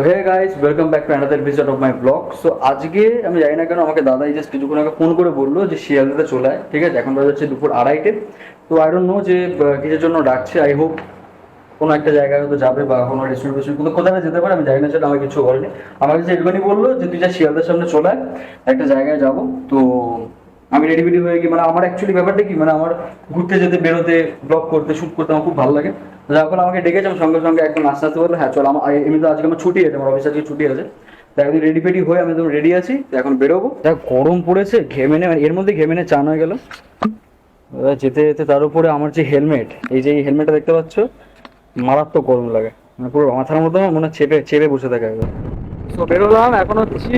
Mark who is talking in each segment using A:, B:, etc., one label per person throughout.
A: Hey guys, welcome back to another episode of my blog. So আজকে আমি জানি না কেন আমাকে দাদা এই জাস্ট কিছুক্ষণ আগে ফোন করে বললো যে শিয়ালদাতে চলে আয়। ঠিক আছে, এখন বাজে হচ্ছে দুপুর আড়াইটে। তো আই ডোন্ট নো যে কিসের জন্য ডাকছে। আই হোপ কোনো একটা জায়গায় হয়তো যাবে বা কোনো রেস্টুরেন্ট ফেস্টুরেন্ট কিন্তু কোথায় যেতে পারে আমি জানি না, সেটা আমার কিছু বলেনি। আমার কাছে একটুখানি বললো যে তুই যা শিয়ালদার সামনে চলে আয়, একটা জায়গায় যাবো। তো আমি রেডি ফেডি হয়ে গিয়ে, মানে আমার অ্যাকচুয়ালি ব্যাপারটা কি, মানে আমার ঘুরতে যেতে, বেরোতে, ব্লগ করতে, শ্যুট করতে আমার খুব ভালো লাগে। যখন আমাকে ডেকেছে আমি সঙ্গে সঙ্গে একদম আস্তে আস্তে বললো হ্যাঁ চল। আমার এমনি তো আজকে আমার ছুটি আছে, আমার অফিস আজকে ছুটি আছে। তো একদিন রেডি ফেডি হয়ে আমি একদম রেডি আছি, তো এখন বেরোবো। যা গরম পড়েছে, ঘেমে নে, এর মধ্যে ঘেমে নে চান হয়ে গেল। এবার যেতে যেতে তার উপরে আমার যে হেলমেট, এই যে এই হেলমেটটা দেখতে পাচ্ছ, মারাত্মক গরম লাগে, মানে পুরো মাথার মধ্যে মনে হয় চেপে চেপে বসে থাকে একবার। তো বেরোলাম, এখন হচ্ছি,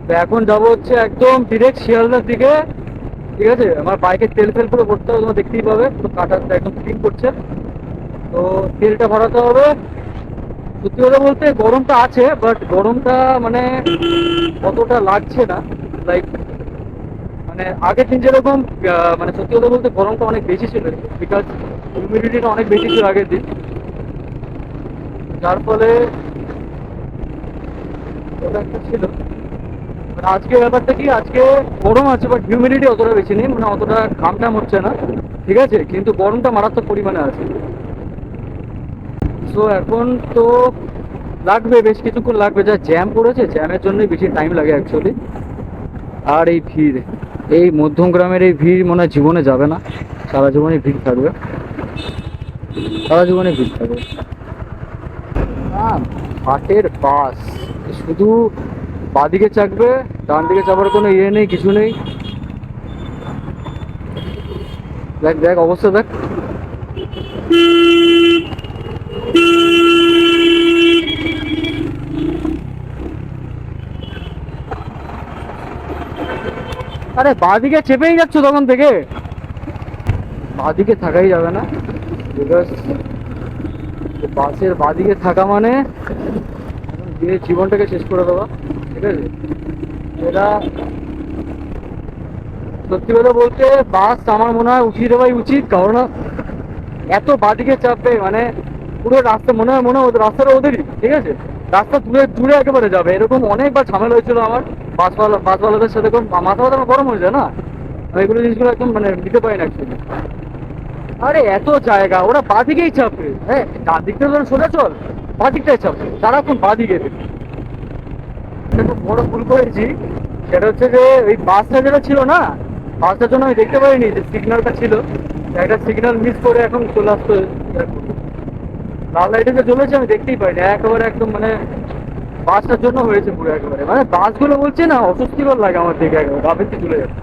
A: তো এখন যাবো হচ্ছে একদম ডিরেক্ট শিয়ালদার দিকে। ঠিক আছে, আমার বাইকের তেল ফেল পুরো ভরতে হবে, তোমরা দেখতেই পাবে, তো কাটারটা একদম ক্লিন করছে। তো তেলটা ভরাতে হবে। সত্যি কথা বলতে গরমটা আছে, বাট গরমটা মানে অতটা লাগছে না। লাইক মানে আগের দিন যেরকম মানে সত্যি কথা বলতে গরমটা অনেক বেশি ছিল, বিকজ হিউমিডিটিটা অনেক বেশি ছিল আগের দিন, যার ফলে ওটা একটা ছিল। মানে আজকে ব্যাপারটা কি, আজকে গরম আছে বাট হিউমিডিটি অতটা বেশি নেই, মানে অতটা ঘাম টাম হচ্ছে না। ঠিক আছে, কিন্তু গরমটা মারাত্মক পরিমাণে আছে। সো এখন তো লাগবে, বেশ কিছুক্ষণ লাগবে, যা জ্যাম পড়েছে, জ্যামের জন্যই বেশি টাইম লাগে অ্যাকচুয়ালি। আর এই ভিড়, এই মধ্যমগ্রামের এই ভিড় মনে হয় জীবনে যাবে না, সারা জীবনে ভিড় থাকবে, সারা জীবনে ভিড় থাকবে। ঘাটের বাস শুধু বাদিকে চাপবে, ডান দিকে চাপার কোনো ইয়ে নেই, কিছু নেই। দেখ দেখ অবস্থা দেখ। আরে বাদিকে চেপেই যাচ্ছ তখন থেকে, বাদিকে থাকাই যাবে না, বিকজ বাসের বাদিকে থাকা মানে দিনের জীবনটাকে শেষ করে দেওয়া। ঠিক আছে, এটা সত্যি কথা বলতে বাস আমার মনে হয় উঠিয়ে দেওয়াই উচিত, কারণ এত বাদিকে চাপবে, মানে পুরো রাস্তা মনে হয় ওদের রাস্তাটা ওদেরই। ঠিক আছে, রাস্তা দূরে দূরে একেবারে যাবে, এরকম অনেকবার ঝামেলা হয়েছিল আমার বাসওয়ালাদের সাথে। মাথা মাথা গরম হয়ে যায় না, আমি এগুলো জিনিসগুলো একদম মানে নিতে পারি না অ্যাকচুয়ালি। আরে এত জায়গা, ওরা বাদিকেই চাপবে, হ্যাঁ ডান দিকটা ধরে সোজা চল, বাদিকটাই চাপবে সারাক্ষণ বাদিকে। একটা বড় ভুল করেছি, সেটা হচ্ছে যে ওই বাসটা যেটা ছিল না, বাসটার জন্য আমি দেখতে পারিনি যে সিগন্যালটা ছিল, একটা সিগন্যাল মিস করে এখন চলে আসতো। লাল লাইটে যে চলেছে আমি দেখতেই পাইনি একেবারে, একদম মানে বাসটার জন্য হয়েছে পুরো একেবারে। মানে বাসগুলো বলছে না, অস্বস্তিকর লাগে আমার দিকে, একেবারে গাফিতে চলে যাচ্ছে।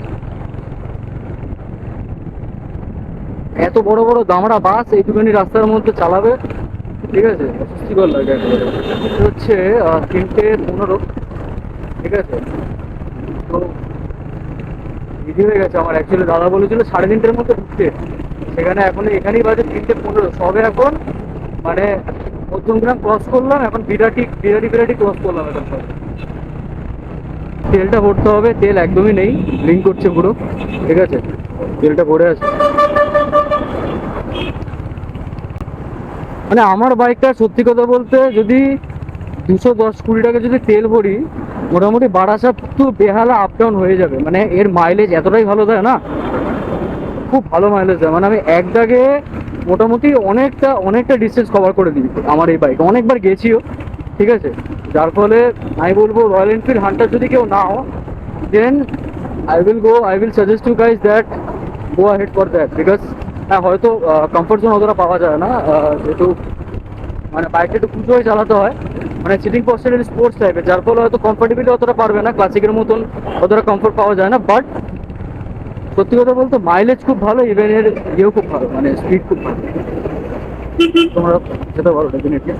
A: এত বড় বড় দামড়া বাস এইটুখানি রাস্তার মধ্যে চালাবে, ঠিক আছে, অস্বস্তিকর লাগে একেবারে। এটা হচ্ছে 3:15। ঠিক আছে, তো দেরি হয়ে গেছে আমার অ্যাকচুয়ালি। দাদা বলেছিল 3:30টার মধ্যে ঢুকতে, সেখানে এখন এখানেই বাজে 3:15 সবে। এখন মানে মধ্যমগ্রাম ক্রস করলাম, এখন বিরাটি বিরাটি বিরাটি ক্রস করলাম এখন সব। তেলটা ভরতে হবে, তেল একদমই নেই, লিঙ্ক করছে পুরো। ঠিক আছে, তেলটা ভরে আছে। মানে আমার বাইকটা সত্যি কথা বলতে যদি 210-20 টাকা যদি তেল ভরি, মোটামুটি বারাসাত টু বেহালা আপ ডাউন হয়ে যাবে। মানে এর মাইলেজ এতটাই ভালো দেয় না, খুব ভালো মাইলেজ দেয়। মানে আমি এক দাগে মোটামুটি অনেকটা অনেকটা ডিস্টেন্স কভার করে দিই আমার এই বাইক, অনেকবার গেছিও। ঠিক আছে, যার ফলে আমি বলবো রয়্যাল এনফিল্ড হান্টার যদি কেউ নাও, then I will suggest to guys that go ahead for that. Because হ্যাঁ হয়তো কমফোর্ট জোন অতটা পাওয়া যায় না, যেহেতু মানে বাইকটা একটু পুজো হয়ে চালাতে হয়, মানে সিটিং পশ্চার স্পোর্টস টাইপের, যার ফলে হয়তো কমফোর্টেবিলিটি অতটা পারবে না, ক্লাসিকের মতন অতটা কমফোর্ট পাওয়া যায় না। বাট সত্যি কথা বলতে মাইলেজ খুব ভালো, ইভেন এর ইয়েও খুব ভালো, মানে স্পিড খুব ভালো। তোমরা যেতে পারো ডেফিনেটলি।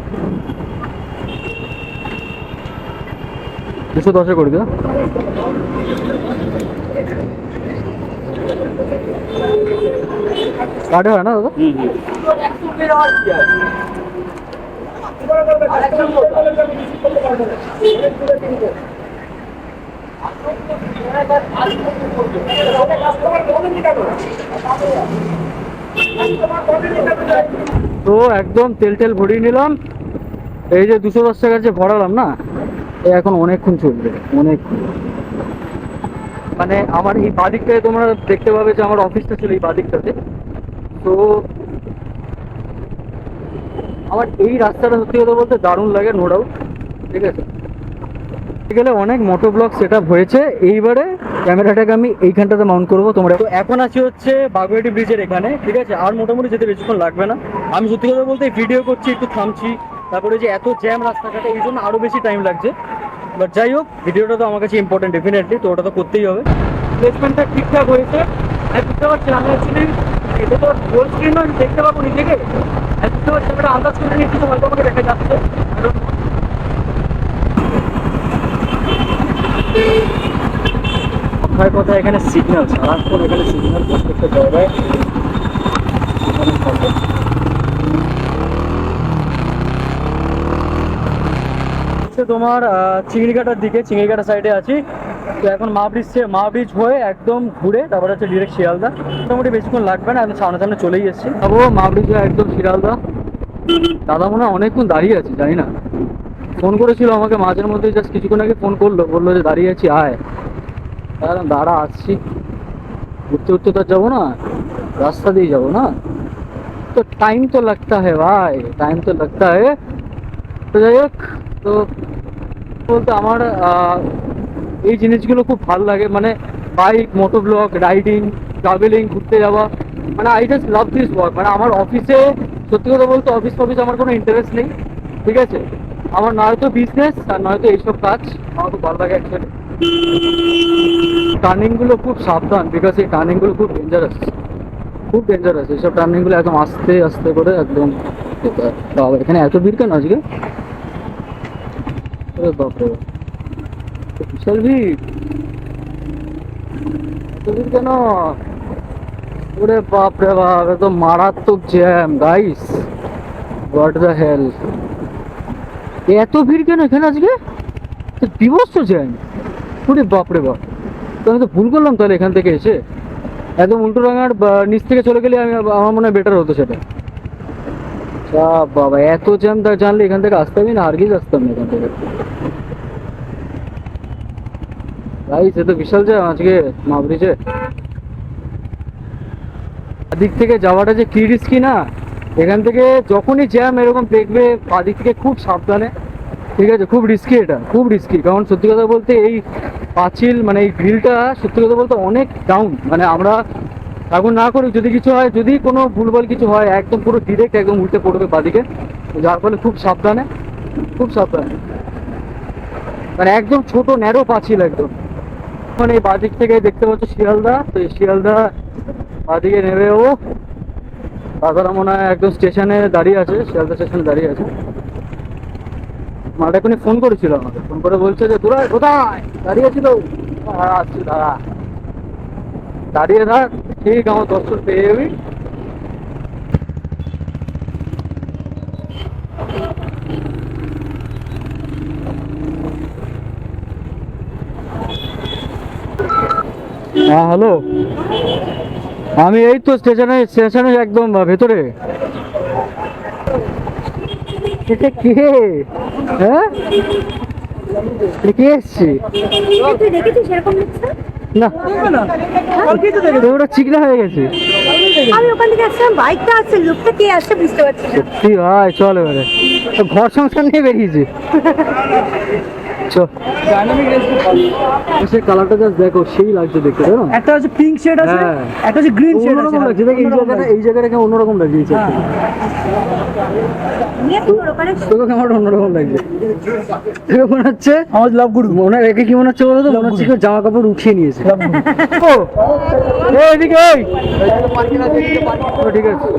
A: 210 করে দিও। কার্ডে হয় না দাদা? তো একদম তেল টেল ভরিয়ে নিলাম, এই যে 210 টাকার যে ভরালাম না, এখন অনেকক্ষণ চলবে, অনেকক্ষণ। মানে আমার এই বাদিকটায় তোমরা দেখতে পাবে যে আমার অফিসটা ছিল এই বাদিকটাতে। তো আমার এই রাস্তাটা সত্যি কথা বলতে দারুণ লাগে, নো ডাউট। ঠিক আছে, গেলে অনেক মোটো ব্লগ সেট আপ হয়েছে। এইবারে ক্যামেরাটাকে আমি এইখানটাতে মাউন্ট করবো। তোমরা তো এখন আছি হচ্ছে বাগুইআটি ব্রিজের এখানে, ঠিক আছে। আর মোটামুটি যেতে বেশিক্ষণ লাগবে না। আমি সত্যি কথা বলতে ভিডিও করছি, একটু থামছি, তারপরে যে এত জ্যাম রাস্তাঘাটে, এই জন্য আরও বেশি টাইম লাগছে। বাট যাই হোক, ভিডিওটা তো আমার কাছে ইম্পর্টেন্ট ডেফিনেটলি, তো ওটা তো করতেই হবে। প্লেসমেন্টটা ঠিকঠাক হয়েছে। আমি বুঝতে পারছি আমি অ্যাকচুয়ালি এটা তো গোল স্ক্রিন আমি দেখতে পাবো নিজেকে। আমি বুঝতে পারছি আমি আন্দাজ করে নিচ্ছি, তো হয়তো আমাকে দেখা যাচ্ছে। কথায় কথায় এখানে সিগন্যাল, সারাক্ষণ এখানে সিগন্যাল, প্রত্যেকটা জায়গায় তোমার চিংড়িঘাটার দিকে, চিংড়িঘাটা সাইডে আছি। তো এখন মা ব্রিজ হয়ে একদম ঘুরে তারপরে হচ্ছে ডিরেক্ট শিয়ালদা। মোটামুটি বেশিক্ষণ লাগবে না, একদম সামনে সামনে চলেই এসেছি। যাবো মা ব্রিজ হয়ে একদম শিয়ালদা। দাদা মনে হয় অনেকক্ষণ দাঁড়িয়ে আছি, জানি না। ফোন করেছিল আমাকে মাঝের মধ্যে, জাস্ট কিছুক্ষণ আগে ফোন করলো, বললো যে দাঁড়িয়ে আছি আয়। দাঁড়া আসছি, ঘুরতে ঘুরতে তো যাবো না, রাস্তা দিয়ে যাবো না, তো টাইম তো লাগতা है ভাই, টাইম তো লাগতা है। তো যাই হোক, তো বলতে আমার এই জিনিসগুলো খুব ভালো লাগে, মানে বাইক, মোটো ব্লগ, রাইডিং, ট্রাভেলিং, ঘুরতে যাওয়া। মানে I just love this work. মানে আমার অফিসে সত্যি কথা বলতে অফিস আমার কোনো ইন্টারেস্ট নেই, ঠিক আছে। আমার নয়তো বিজনেস আর নয়তো এইসব কাজ, আমার খুব ভালো লাগে অ্যাকচুয়ালি। টার্নিংগুলো খুব সাবধান, বিকজ এই টার্নিংগুলো খুব ডেঞ্জারাস, খুব ডেঞ্জারাস। এইসব টার্নিংগুলো একদম আস্তে আস্তে করে একদম। বাবা এখানে এত ভিড় কেন আজকে? বাপরে, বিশাল ভিড়, এত ভিড় কেন? ওরে বাপরে বাপ, এত মারাত্মক jam guys, what the hell. এত ভিড় কেন এখানে আজকে? বিভৎস জ্যাম, ওরে বাপরে বাপ। তো আমি তো ভুল করলাম তাহলে এখান থেকে এসে, একদম উল্টোডাঙার নিচ থেকে চলে গেলে আমার মনে হয় বেটার হতো সেটা। বাবা এত জ্যাম জানলে এখান থেকে আসতামই না, হারগিজ আসতাম না এখান থেকে। গাইস এ তো বিশাল জ্যাম আজকে মা ব্রিজে। দিক থেকে যাওয়াটা যে কি রিস্কি না, এখান থেকে যখনই জ্যাম এরকম দেখবে বাদিক থেকে খুব সাবধানে, ঠিক আছে। খুব রিস্কি, এটা খুব রিস্কি। কারণ সত্যি কথা বলতে এই পাঁচিল, মানে এই গ্রিলটা সত্যি কথা বলতে অনেক ডাউন। মানে আমরা এখন না করি, যদি কিছু হয়, যদি কোনো ভুলভাল কিছু হয়, একদম পুরো ডিরেক্ট একদম উল্টে পড়বে বাদিকে। যার ফলে খুব সাবধানে, খুব সাবধানে। মানে একদম ছোট ন্যারো পাঁচিল একদম। মানে এই বাদিক থেকে দেখতে পাচ্ছ শিয়ালদা, তো এই শিয়ালদা বাদিকে নেবে ও দাদারা মনে হয় একদম স্টেশনে দাঁড়িয়ে আছে, শিয়ালদা স্টেশনে দাঁড়িয়ে আছে। মাটা এখনই ফোন করেছিল আমাকে, ফোন করে বলছে যে তোরা কোথায় দাঁড়িয়ে ছিল। আসছি দাঁড়া, দাঁড়িয়ে থাক, ঠিক আমার দর্শন পেয়ে যাবি। হ্যাঁ হ্যালো, আমি এই তো স্টেশনে একদম ভেতরে। এটা কে? হ্যাঁ কে এসছি? না ওটা চিকনা হয়ে গেছে।
B: আমি ওখান থেকে আসলাম, বাইকটা আছে, লোকটা কে আছে বুঝতে পারছি না।
A: সত্যি ভাই, চল এবারে ঘর সংসার নিয়ে বেরিয়েছে। সে কালারটা জাস্ট দেখো, সেই লাগছে দেখতে, জানো।
C: একটা হচ্ছে পিঙ্ক শেড আছে, একটা হচ্ছে গ্রিন শেড আছে।
A: অন্যরকম লাগছে, দেখ এই জায়গাটা অন্যরকম লাগছে। তোকে আমার অন্যরকম লাগছে, মনে হচ্ছে
C: আমার লাভ গুরু
A: মনে রেখে কি মনে হচ্ছে বলো তো, মনে হচ্ছে কেউ জামা কাপড় উঠিয়ে নিয়েছে। এদিকে ঠিক আছে,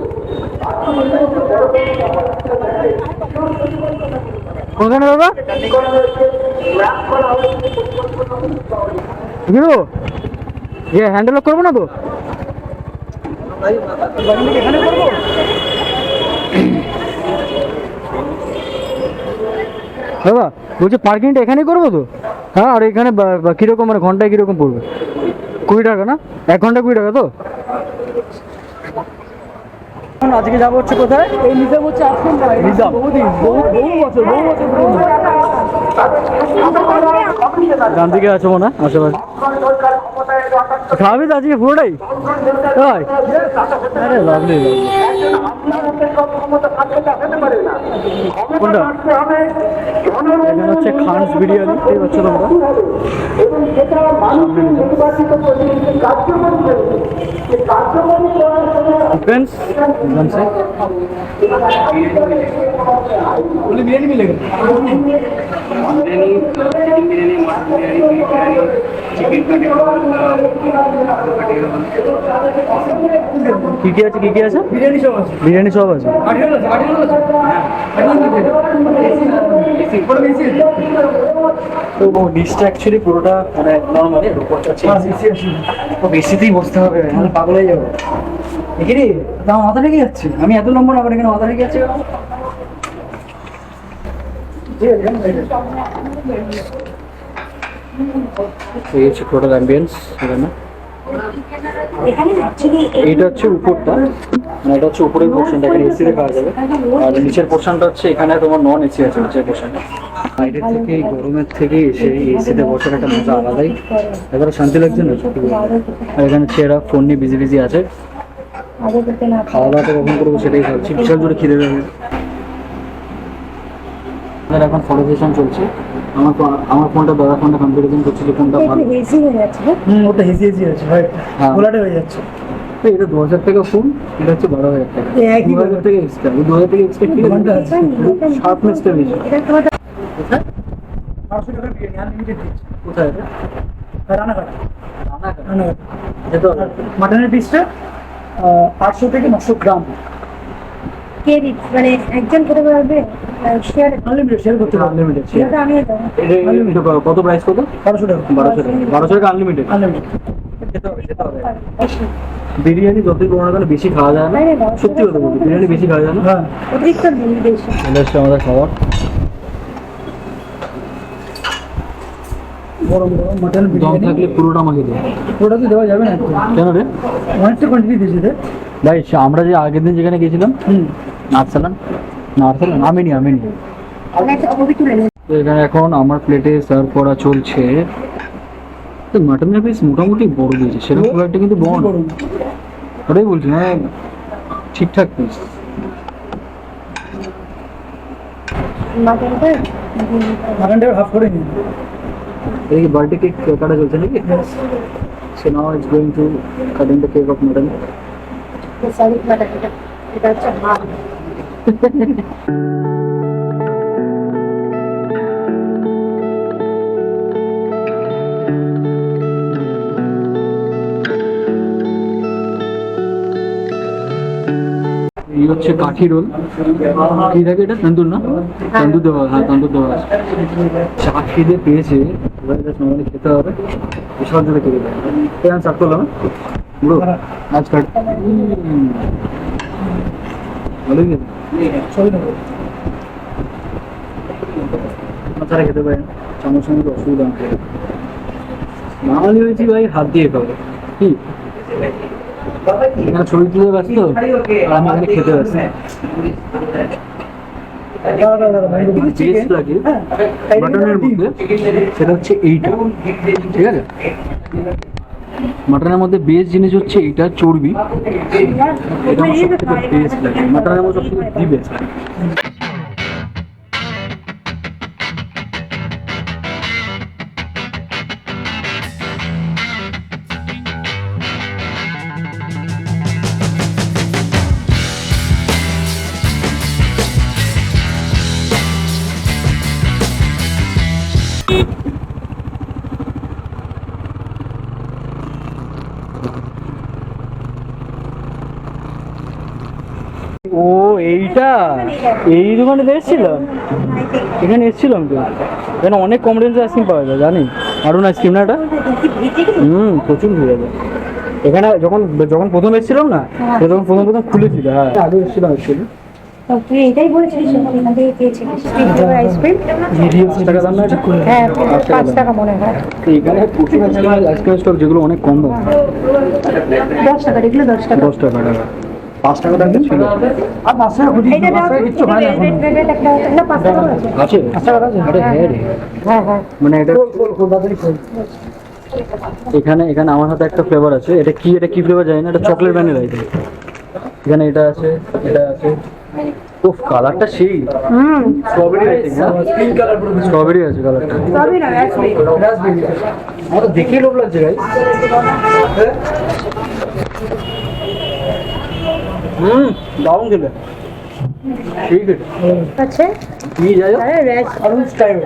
A: ওখানে বাবা হ্যান্ডেল করবো না তো,
C: এখানে করবো।
A: দাদা বলছি পার্কিংটা এখানেই করবো তো? হ্যাঁ, আর এখানে কিরকম, মানে ঘন্টায় কিরকম পড়বে? 20 টাকা না? 1 ঘন্টা 20 টাকা তো? এখন আজকে যাবো হচ্ছে কোথায়?
C: এই নিজাম হচ্ছে আজকাল
A: নিজাম।
C: বহুদিন বহু বছর পুরনো।
A: ডান দিকে আছে মনে হয় আশেপাশে। খাবি তো আজকে পুরোটাই? তাই? আরে লাভলি। কোনটা? এখানে হচ্ছে খানস বিরিয়ানি, এই হচ্ছে তোমরা फ्रेंड्स एकदम से
C: बोले बिरयानी मिलेगा
A: কি আছে
C: बिरयानी सब আছে
A: বিরিয়ানি সব আছে
C: আঠিয়াল আছে
A: তো ডিশটা অ্যাকচুয়ালি পুরোটা মানে নর্মালি উপরটা তো বেশিতেই বসতে হবে নাহলে পাগল হয়ে যাবো এখানে তাও মাথা রেখে যাচ্ছে আমি এত নম্বর আবার এখানে মাথা রেখে যাচ্ছে এই হচ্ছে টোটাল অ্যাম্বিয়েন্স এখানে
B: এখানে অ্যাকচুয়ালি
A: এইটা হচ্ছে উপরটা মানে এটা হচ্ছে উপরের পোর্শনটা এখানে এসি তে খাওয়া যাবে আর নিচের পোর্শনটা হচ্ছে এখানে তোমার নন এসি আছে নিচের পোর্শনটা বাইরের থেকে এই গরমের থেকে এসে এসিতে বসার একটা মজা আলাদাই এবারে শান্তি লাগছে না সত্যি বলতে। আর এখানে ছেলেরা ফোন নিয়ে বিজি বিজি আছে খাওয়া দাওয়াটা কখন করবো সেটাই ভাবছি বিশাল জোরে খিদে দেবে আমাদের এখন ফটো সেশন চলছে আমার ফোনটা দাদা ফোনটা কম্পিটিশন করছে যে কোনটা ভালো
B: হেজি হয়ে যাচ্ছে না?
C: ওটা হেজি আছে ভাই
A: হ্যাঁ।
C: গোলাটে হয়ে যাচ্ছে
A: তো এটা 2000 টাকা ফোন এটা হচ্ছে 12,000 টাকা
C: এই একই
A: 2000 টাকা এক্সট্রা 2000 টাকা এক্সট্রা কি
C: ঘন্টা আছে।
A: শার্পনেসটা বেশি
B: এটা তোমার
A: কোথায়
C: 500 টাকার বিরিয়ানি আনলিমিটেড
A: কোথায় এটা
C: রানাঘাট
A: রানাঘাট
C: রানাঘাট
A: যেতে হবে
C: মাটনের পিসটা 800 থেকে 900 গ্রাম
B: কে দিচ্ছে? মানে একজন করে পারবে শেয়ার
C: আনলিমিটেড শেয়ার করতে পারবেন
A: আনলিমিটেড
B: এটা আমি দেবো।
A: এটা কত প্রাইস কত
C: 1200 টাকা
A: 1200 টাকা আনলিমিটেড
C: আনলিমিটেড
A: খেতে হবে বিরিয়ানি যতই বড় না কেন বেশি খাওয়া যায় না
B: না, না,
A: সত্যি কথা বলছি বিরিয়ানি বেশি খাওয়া যায় না
C: হ্যাঁ
B: অতিরিক্ত দিন বেশি
A: চলে এসছে আমাদের খাবার
C: গরম গরম মাটন
A: দম
C: বিরিয়ানি
A: থাকলে পুরোটা আমাকে দিও
C: ওটা তো দেওয়া যাবে না একদম
A: কেন রে
C: অনেকটা কোয়ান্টিটি দিয়েছে রে
A: ভাই আমরা যে আগের দিন যেখানে গেছিলাম আর্সালান আমিনি
B: আমি একটা ছবি তুলে নিই।
A: তো এখানে এখন আমার প্লেটে সার্ভ করা চলছে তো মাটনের পিস মোটামুটি বড় দিয়েছে সেরকম খুব একটা কিন্তু বড় না।
C: গরম
A: ওটাই বলছি হ্যাঁ ঠিকঠাক পিস
B: মাটনটা
C: মাটনটা হাফ করে নিন
A: এদিকে বার্থডে কেক কাটা চলছে নাকি so now it's going to cutting the cake of mutton
B: sorry mutton এটা হচ্ছে হাফ
A: এই হচ্ছে কাঠি রোল কি থাকে এটা তন্দুর না তন্দুর দেওয়া হ্যাঁ তন্দুর দেওয়া আছে চা খিদে পেয়েছে এবার এটা নর্মালি খেতে হবে বিশাল জোরে খেতে দেয় এই আমি চাপ করলাম পুরো আজ কাট ভালোই খেতে
C: সরি নেবো
A: ছাড়া খেতে পারেন চামচ সঙ্গে অসুবিধা আমাকে বাঙালি হয়েছি ভাই হাত দিয়ে খাবো কি এখানে ছবি তুলে ব্যস্ত আর আমি এখানে খেতে ব্যস্ত টেস্ট লাগে মাটনের মধ্যে সেটা হচ্ছে এইটা ঠিক আছে মাটনের মধ্যে বেস্ট জিনিস হচ্ছে এইটা চর্বি এটা আমার সব থেকে বেস্ট লাগে মাটনের মধ্যে সব থেকে দি বেস্ট ও এইটা এই দোকানে এসেছিলাম এখানে এসেছিলাম তো এখানে অনেক কম রেঞ্জে আইসক্রিম পাওয়া যায় জানি আরুন আইসক্রিম না এটা প্রচুর ভিড় আছে এখানে যখন যখন প্রথম এসেছিলাম না তো তখন প্রথম খুলেছিল হ্যাঁ আগে এসেছিলাম অ্যাকচুয়ালি
B: তুই এটাই বলেছিলিস এখান থেকে খেয়েছিলিস আইসক্রিম
A: টাকা দাম না এটা?
B: হ্যাঁ
A: 5 টাকা
B: 5 টাকা মনে হয়
A: তো এখানে প্রচুর আইসক্রিম স্টক যেগুলো অনেক কম দাম
B: 10 টাকা এগুলো 10 টাকা
A: 10 টাকা 5 টাকা দাম ছিল।
C: আর 5 টাকা ঘুরি
B: এইটা দাও,
C: কিচ্ছু হয় না এখন।
B: রেড ভেলভেট একটা না 5 টাকা আছে।
A: আছে
C: 5 টাকা আছে।
A: আরে হ্যাঁ রে।
B: হ্যাঁ হ্যাঁ।
A: মানে এটা
C: খোল তাড়াতাড়ি খোল।
A: এখানে এখানে আমার হাতে একটা ফ্লেভার আছে, এটা কি ফ্লেভার জানি না, এটা চকলেট ভ্যানিলা এটা। এখানে এটা আছে, এটা আছে। উফ, কালারটা সেই স্ট্রবেরি আই থিং, না
C: পিঙ্ক কালার পুরো
A: স্ট্রবেরি আছে কালারটা।
B: সবই না রাসবেরি।
C: রাসবেরি।
A: আমার তো দেখেই লোভ লাগছে গাইস। দারুণ খেলে, ঠিক আছে।
B: আছে
A: কি যাই হোক,
B: আরে রাস
C: আর স্টাইল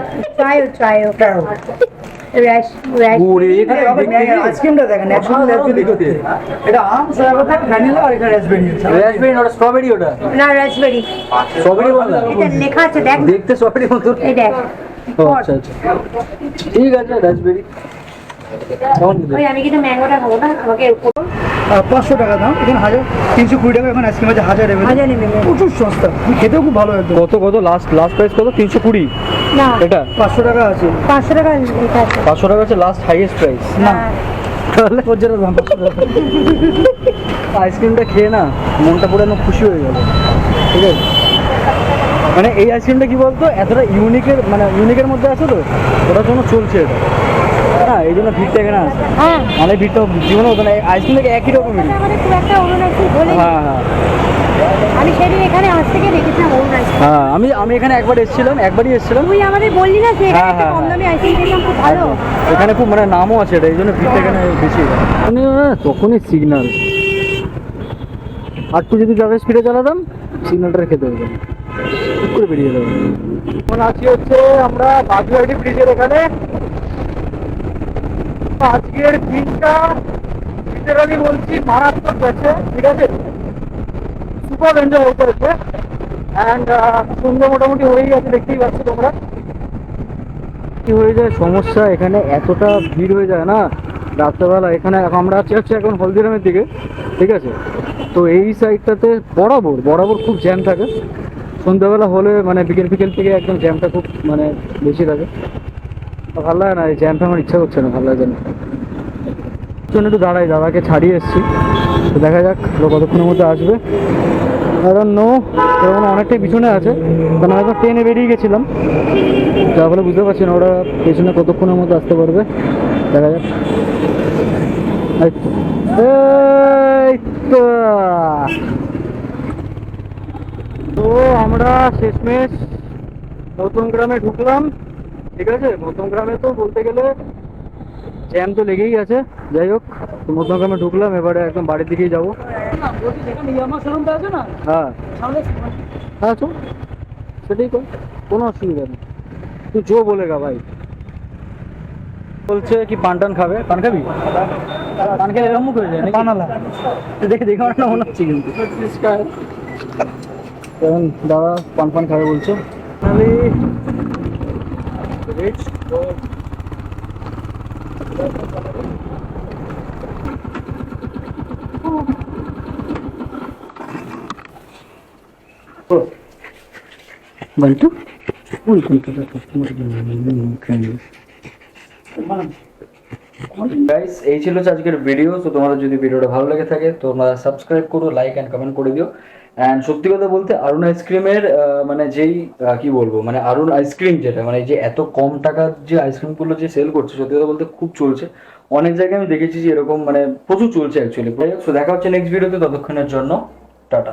B: ট্রাইও
C: কারো
B: রাস
A: ওরে এখানে
C: আইসক্রিমটা দেখেন ন্যাচারাল অ্যাকচুয়ালি করতে এটা আম সয়াবিন ভ্যানিলা আর এটা রাসবেরি
A: রাসবেরি না স্ট্রবেরি, ওটা
B: না রাসবেরি।
A: স্ট্রবেরি বললা,
B: এটা লেখা আছে দেখ না।
A: দেখতে স্ট্রবেরি মতো।
B: এই দেখ
A: ও আচ্ছা আচ্ছা, ঠিক আছে রাসবেরি। কেমন খেতে?
B: ওই আমি কিন্তু ম্যাঙ্গোটা খাবো না, আমাকে উপর
C: 500 টাকা দাম এখানে 320 টাকা এখন আইসক্রিম আছে 1000 এর
B: হাজার নেবে
C: প্রচুর সস্তা খেতেও খুব ভালো একদম
A: কত কত লাস্ট প্রাইস কত? 320
B: না
A: এটা
C: 500 টাকা আছে
B: 500 টাকা লেখা আছে।
A: 500 টাকা আছে লাস্ট হাইয়েস্ট প্রাইস।
C: না
B: হ্যাঁ।
A: তাহলে
C: ওর জন্য দাম 500 টাকা
A: আইসক্রিমটা খেয়ে না মনটা পুরো একদম খুশি হয়ে গেল, ঠিক আছে। মানে এই আইসক্রিমটা কি বলতো, এতটা ইউনিকের মধ্যে আছে তো, ওটার জন্য চলছে এটা, হ্যাঁ এই জন্য ভিড়টা এখানে আছে।
B: হ্যাঁ
A: মানে ভিড়টা জীবনে হতো না, আইসক্রিম থেকে একই রকমেরই।
B: আমাদের খুব একটা অরুণ আইসক্রিম বলে
A: হ্যাঁ হ্যাঁ
B: আমি সেদিন এখানে আজ থেকে দেখেছিলাম অরুণ আইসক্রিম।
A: হ্যাঁ, আমি এখানে একবারই এসেছিলাম।
B: তুই আমাদের বললি না যে এখানে
A: হ্যাঁ,
B: একটা
A: হ্যাঁ,
B: কম দামি আইসক্রিম খেলাম খুব ভালো।
A: এখানে খুব মানে নামও আছে এটা, এই জন্য ভিড়টা এখানে বেশি। তখনই সিগন্যাল, আর তুই যদি যাবে স্পিডে চালাতাম সিগন্যালটা খেতে হবে, ঠিক করে বেরিয়ে যাবে। এখন আছি হচ্ছে আমরা বাগুয়াটি ব্রিজের এখানে। আজকের দিনটা লিটারালি বলছি মারাত্মক গেছে, ঠিক আছে, সুপার এনজয় হতে হচ্ছে। অ্যান্ড সন্ধ্যে মোটামুটি হয়ে গেছে, দেখতেই পাচ্ছ তোমরা। কি হয়ে যায় সমস্যা, এখানে এতটা ভিড় হয়ে যায় না রাত্রেবেলা। এখানে আমরা আছি হচ্ছে এখন হলদিরামের দিকে, ঠিক আছে। তো এই সাইডটাতে বরাবর খুব জ্যাম থাকে। সন্ধ্যাবেলা হলে মানে বিকেল থেকে একদম জ্যামটা খুব মানে বেশি থাকে। ভালো লাগে না এই জ্যামটা, আমার ইচ্ছা করছে না, ভালো লাগে না। জন্য একটু দাঁড়াই, দাদাকে ছাড়িয়ে এসেছি, তো দেখা যাক ও কতক্ষণের মধ্যে আসবে। কারণ অনেকটাই পিছনে আছে, কারণ আমি একবার ট্রেনে বেরিয়ে গেছিলাম, যার ফলে বুঝতে পারছি না ওরা পেছনে কতক্ষণের মধ্যে আসতে পারবে। দেখা যাক। এই তো তো আমরা শেষমেশ নতুন গ্রামে ঢুকলাম, ঠিক আছে। নতুন গ্রামে তো বলতে গেলে জ্যাম তো লেগেই আছে। যাই হোক, নতুন গ্রামে ঢুকলাম, এবারে একদম বাড়ির দিকেই যাবো।
C: যেখানে ইয়ামা শোরুমটা আছে না
A: হ্যাঁ
C: সামনে
A: হ্যাঁ, চল সেটাই কর, কোনো অসুবিধা নেই। তুই জো বলেগা ভাই। বলছে কি পান খাবে, পান খাবি? পান খেলে এরকম করে যায় নাকি?
C: বানালা
A: দেখে আমার না মনে হচ্ছে কিন্তু। এখন দাদা পান খাবে বলছে। বলতো গাইস, এই ছিল আজকের ভিডিও। তো তোমাদের যদি ভিডিওটা ভালো লেগে থাকে তোমরা সাবস্ক্রাইব করো, লাইক অ্যান্ড কমেন্ট করে দিও। অ্যান্ড সত্যি কথা বলতে আরুণ আইসক্রিমের মানে যেই কি বলবো, মানে আরুণ আইসক্রিম যেটা মানে যে এত কম টাকার যে আইসক্রিমগুলো যে সেল করছে, সত্যি কথা বলতে খুব চলছে। অনেক জায়গায় আমি দেখেছি যে এরকম মানে প্রচুর চলছে অ্যাকচুয়ালি। সো দেখা হচ্ছে নেক্সট ভিডিওতে, ততক্ষণের জন্য টাটা।